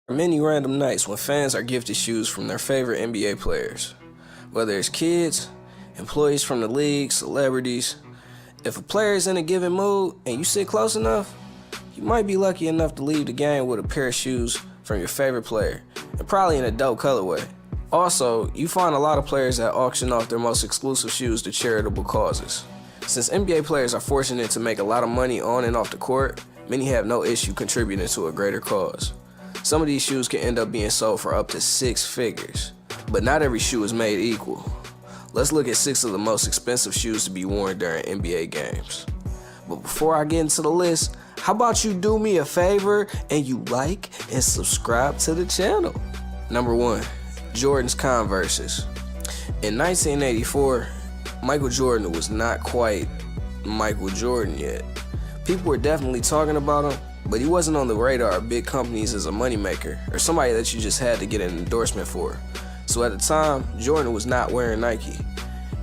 Many random nights when fans are gifted shoes from their favorite NBA players. Whether it's kids, employees from the league, celebrities. If a player is in a given mood and you sit close enough, you might be lucky enough to leave the game with a pair of shoes from your favorite player, and probably in a dope colorway. Also, you find a lot of players that auction off their most exclusive shoes to charitable causes. Since NBA players are fortunate to make a lot of money on and off the court, many have no issue contributing to a greater cause. Some of these shoes can end up being sold for up to 6 figures, but not every shoe is made equal. Let's look at 6 of the most expensive shoes to be worn during NBA games. But before I get into the list, how about you do me a favor and you like and subscribe to the channel? Number 1, Jordan's Converses. In 1984, Michael Jordan was not quite Michael Jordan yet. People were definitely talking about him, but he wasn't on the radar of big companies as a moneymaker or somebody that you just had to get an endorsement for. So at the time, Jordan was not wearing Nike.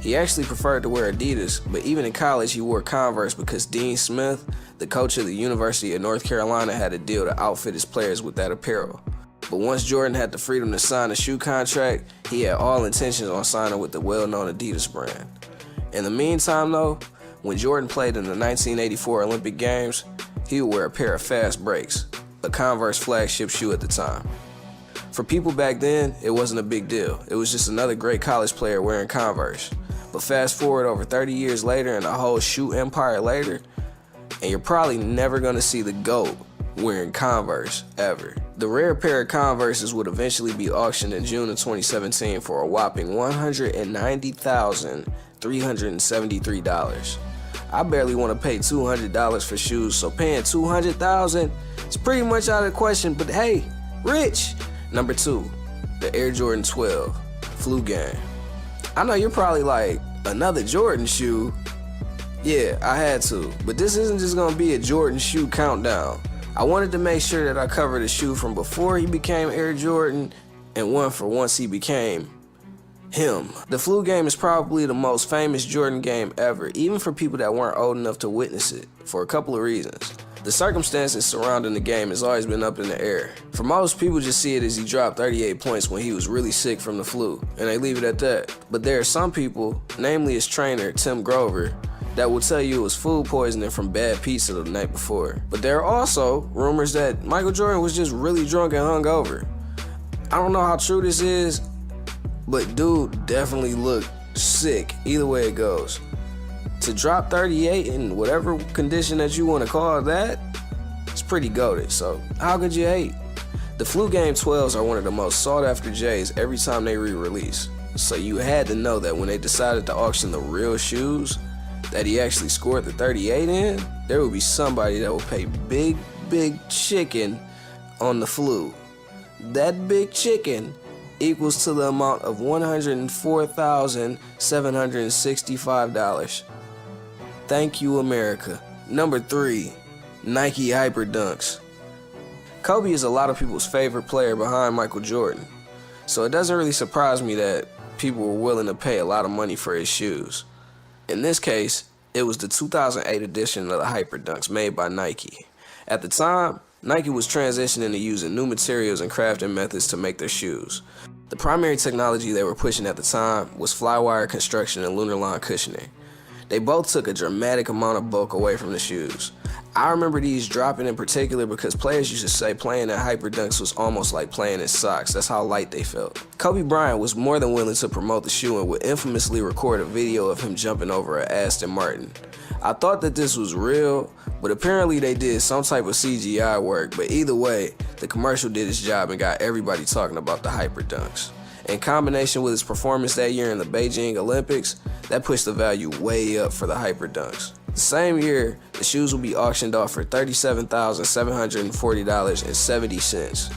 He actually preferred to wear Adidas, but even in college he wore Converse because Dean Smith, the coach of the University of North Carolina, had a deal to outfit his players with that apparel. But once Jordan had the freedom to sign a shoe contract, he had all intentions on signing with the well-known Adidas brand. In the meantime though, when Jordan played in the 1984 Olympic Games, he would wear a pair of Fast Breaks, a Converse flagship shoe at the time. For people back then, it wasn't a big deal. It was just another great college player wearing Converse. But fast forward over 30 years later and a whole shoe empire later, and you're probably never gonna see the GOAT wearing Converse ever. The rare pair of Converses would eventually be auctioned in June of 2017 for a whopping $190,373. I barely want to pay $200 for shoes, so paying $200,000 is pretty much out of the question, but hey, rich! Number 2, the Air Jordan 12, Flu Game. I know you're probably like, another Jordan shoe? Yeah, I had to, but this isn't just gonna be a Jordan shoe countdown. I wanted to make sure that I covered a shoe from before he became Air Jordan and one for once he became him. The Flu Game is probably the most famous Jordan game ever, even for people that weren't old enough to witness it, for a couple of reasons. The circumstances surrounding the game has always been up in the air. For most people just see it as he dropped 38 points when he was really sick from the flu, and they leave it at that. But there are some people, namely his trainer, Tim Grover, that will tell you it was food poisoning from bad pizza the night before. But there are also rumors that Michael Jordan was just really drunk and hungover. I don't know how true this is, but dude definitely looked sick, either way it goes. To drop 38 in whatever condition that you want to call that, it's pretty goated, so how could you hate? The Flu Game 12s are one of the most sought after J's every time they re-release. So you had to know that when they decided to auction the real shoes that he actually scored the 38 in, there would be somebody that would pay big chicken on the Flu. That big chicken equals to the amount of $104,765. Thank you, America. Number 3, Nike Hyper Dunks. Kobe is a lot of people's favorite player behind Michael Jordan, so it doesn't really surprise me that people were willing to pay a lot of money for his shoes. In this case, it was the 2008 edition of the Hyper Dunks made by Nike. At the time, Nike was transitioning to using new materials and crafting methods to make their shoes. The primary technology they were pushing at the time was flywire construction and lunar line cushioning. They both took a dramatic amount of bulk away from the shoes. I remember these dropping in particular because players used to say playing in Hyper Dunks was almost like playing in socks. That's how light they felt. Kobe Bryant was more than willing to promote the shoe and would infamously record a video of him jumping over an Aston Martin. I thought that this was real, but apparently they did some type of CGI work, but either way, the commercial did its job and got everybody talking about the Hyper Dunks. In combination with his performance that year in the Beijing Olympics, that pushed the value way up for the Hyper Dunks. The same year, the shoes will be auctioned off for $37,740.70.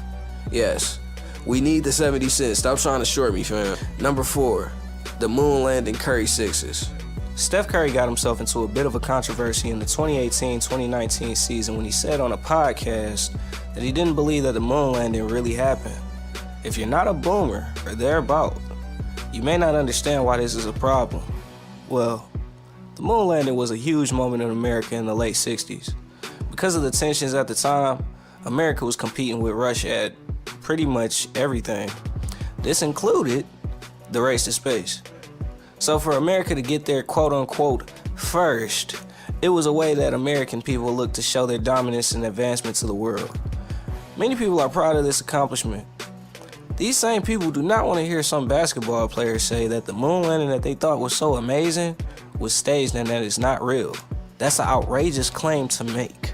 Yes, we need the 70 cents. Stop trying to short me, fam. Number 4, the moon landing Curry Sixes. Steph Curry got himself into a bit of a controversy in the 2018-2019 season when he said on a podcast that he didn't believe that the moon landing really happened. If you're not a boomer or thereabout, you may not understand why this is a problem. Well, the moon landing was a huge moment in America in the late 60s. Because of the tensions at the time, America was competing with Russia at pretty much everything. This included the race to space. So for America to get there quote-unquote first, it was a way that American people looked to show their dominance and advancement to the world. Many people are proud of this accomplishment. These same people do not want to hear some basketball players say that the moon landing that they thought was so amazing was staged and that it's not real. That's an outrageous claim to make.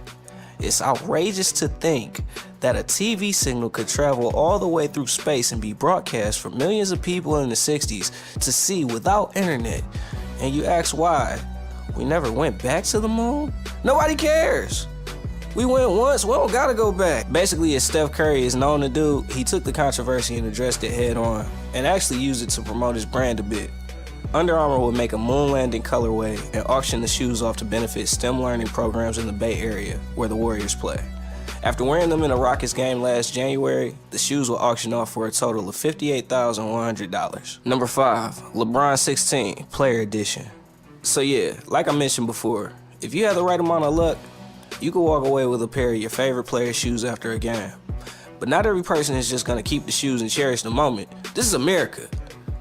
It's outrageous to think that a TV signal could travel all the way through space and be broadcast for millions of people in the 60s to see without internet. And you ask why? We never went back to the moon? Nobody cares. We went once, we don't gotta go back. Basically, as Steph Curry is known to do, he took the controversy and addressed it head on, and actually used it to promote his brand a bit. Under Armour would make a moon landing colorway and auction the shoes off to benefit STEM learning programs in the Bay Area, where the Warriors play. After wearing them in a Rockets game last January, the shoes were auctioned off for a total of $58,100. Number 5, LeBron 16, Player Edition. So yeah, like I mentioned before, if you have the right amount of luck, you can walk away with a pair of your favorite player's shoes after a game. But not every person is just gonna keep the shoes and cherish the moment. This is America.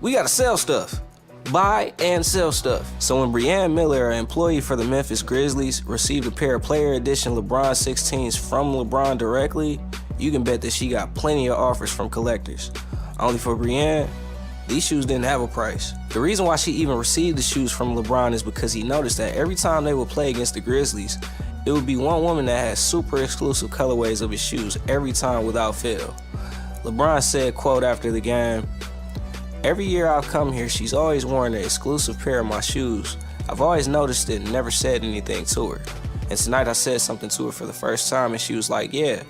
We gotta sell stuff. Buy and sell stuff. So when Brianne Miller, an employee for the Memphis Grizzlies, received a pair of Player Edition LeBron 16s from LeBron directly, you can bet that she got plenty of offers from collectors. Only for Brianne, these shoes didn't have a price. The reason why she even received the shoes from LeBron is because he noticed that every time they would play against the Grizzlies, it would be one woman that had super exclusive colorways of his shoes every time without fail. LeBron said, quote, after the game, "Every year I've come here, she's always worn an exclusive pair of my shoes. I've always noticed it and never said anything to her. And tonight I said something to her for the first time and she was like, yeah,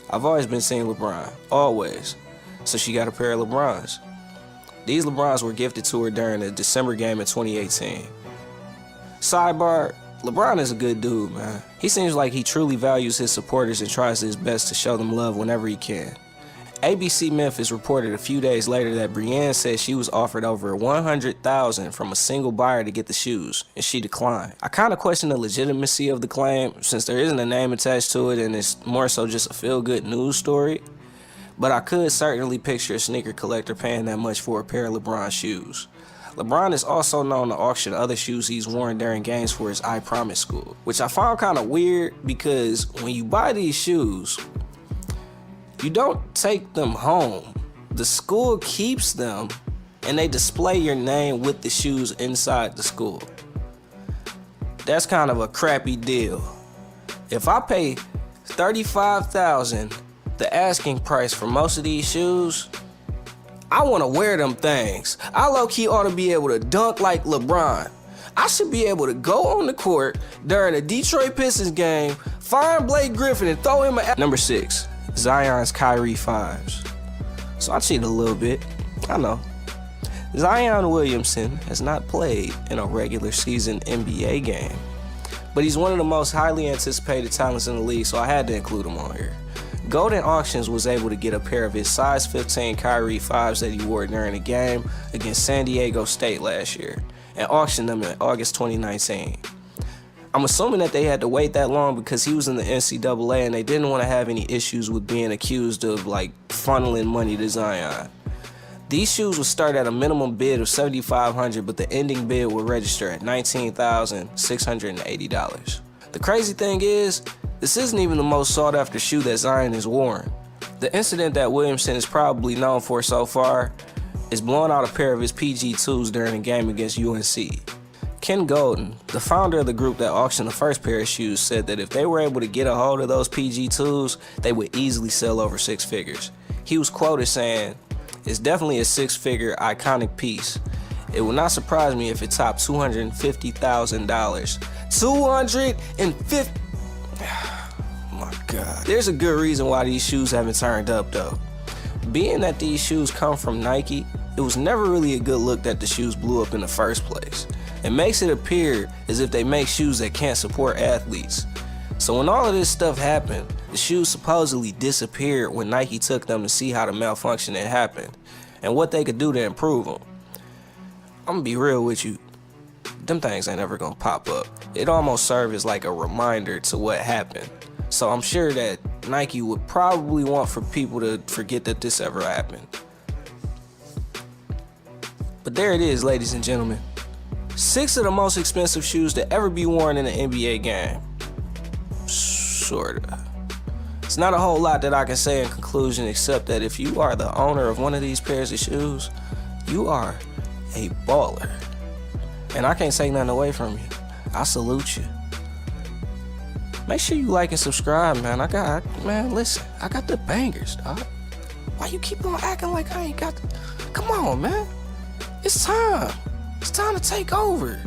I've always been seeing LeBron, always." So she got a pair of LeBrons. These LeBrons were gifted to her during the December game in 2018. Sidebar, LeBron is a good dude, man. He seems like he truly values his supporters and tries his best to show them love whenever he can. ABC Memphis reported a few days later that Brianne said she was offered over $100,000 from a single buyer to get the shoes, and she declined. I kind of question the legitimacy of the claim since there isn't a name attached to it and it's more so just a feel-good news story. But I could certainly picture a sneaker collector paying that much for a pair of LeBron shoes. LeBron is also known to auction other shoes he's worn during games for his I Promise school, which I found kind of weird because when you buy these shoes, you don't take them home. The school keeps them and they display your name with the shoes inside the school. That's kind of a crappy deal. If I pay $35,000, the asking price for most of these shoes, I want to wear them things. I low-key ought to be able to dunk like LeBron. I should be able to go on the court during a Detroit Pistons game, find Blake Griffin and throw him a... Number 6, Zion's Kyrie 5s. So I cheated a little bit, I know. Zion Williamson has not played in a regular season NBA game, but he's one of the most highly anticipated talents in the league, so I had to include him on here. Golden Auctions was able to get a pair of his size 15 Kyrie 5s that he wore during a game against San Diego State last year and auctioned them in August 2019. I'm assuming that they had to wait that long because he was in the NCAA and they didn't want to have any issues with being accused of funneling money to Zion. These shoes would start at a minimum bid of $7,500, but the ending bid would register at $19,680. The crazy thing is, this isn't even the most sought after shoe that Zion has worn. The incident that Williamson is probably known for so far is blowing out a pair of his PG2s during a game against UNC. Ken Golden, the founder of the group that auctioned the first pair of shoes, said that if they were able to get a hold of those PG2s, they would easily sell over 6 figures. He was quoted saying, "It's definitely a 6-figure iconic piece. It would not surprise me if it topped $250,000. $250,000. My God. There's a good reason why these shoes haven't turned up though. Being that these shoes come from Nike, it was never really a good look that the shoes blew up in the first place. It makes it appear as if they make shoes that can't support athletes. So when all of this stuff happened, the shoes supposedly disappeared when Nike took them to see how the malfunction had happened and what they could do to improve them. I'm gonna be real with you. Them things ain't ever gonna pop up. It almost served as like a reminder to what happened. So I'm sure that Nike would probably want for people to forget that this ever happened. But there it is, ladies and gentlemen. 6 of the most expensive shoes to ever be worn in an NBA game. Sorta. It's not a whole lot that I can say in conclusion, except that if you are the owner of one of these pairs of shoes, you are a baller. And I can't take nothing away from you. I salute you. Make sure you like and subscribe, man. Listen, I got the bangers, dog. Why you keep on acting like I ain't got the... Come on, man. It's time. It's time to take over.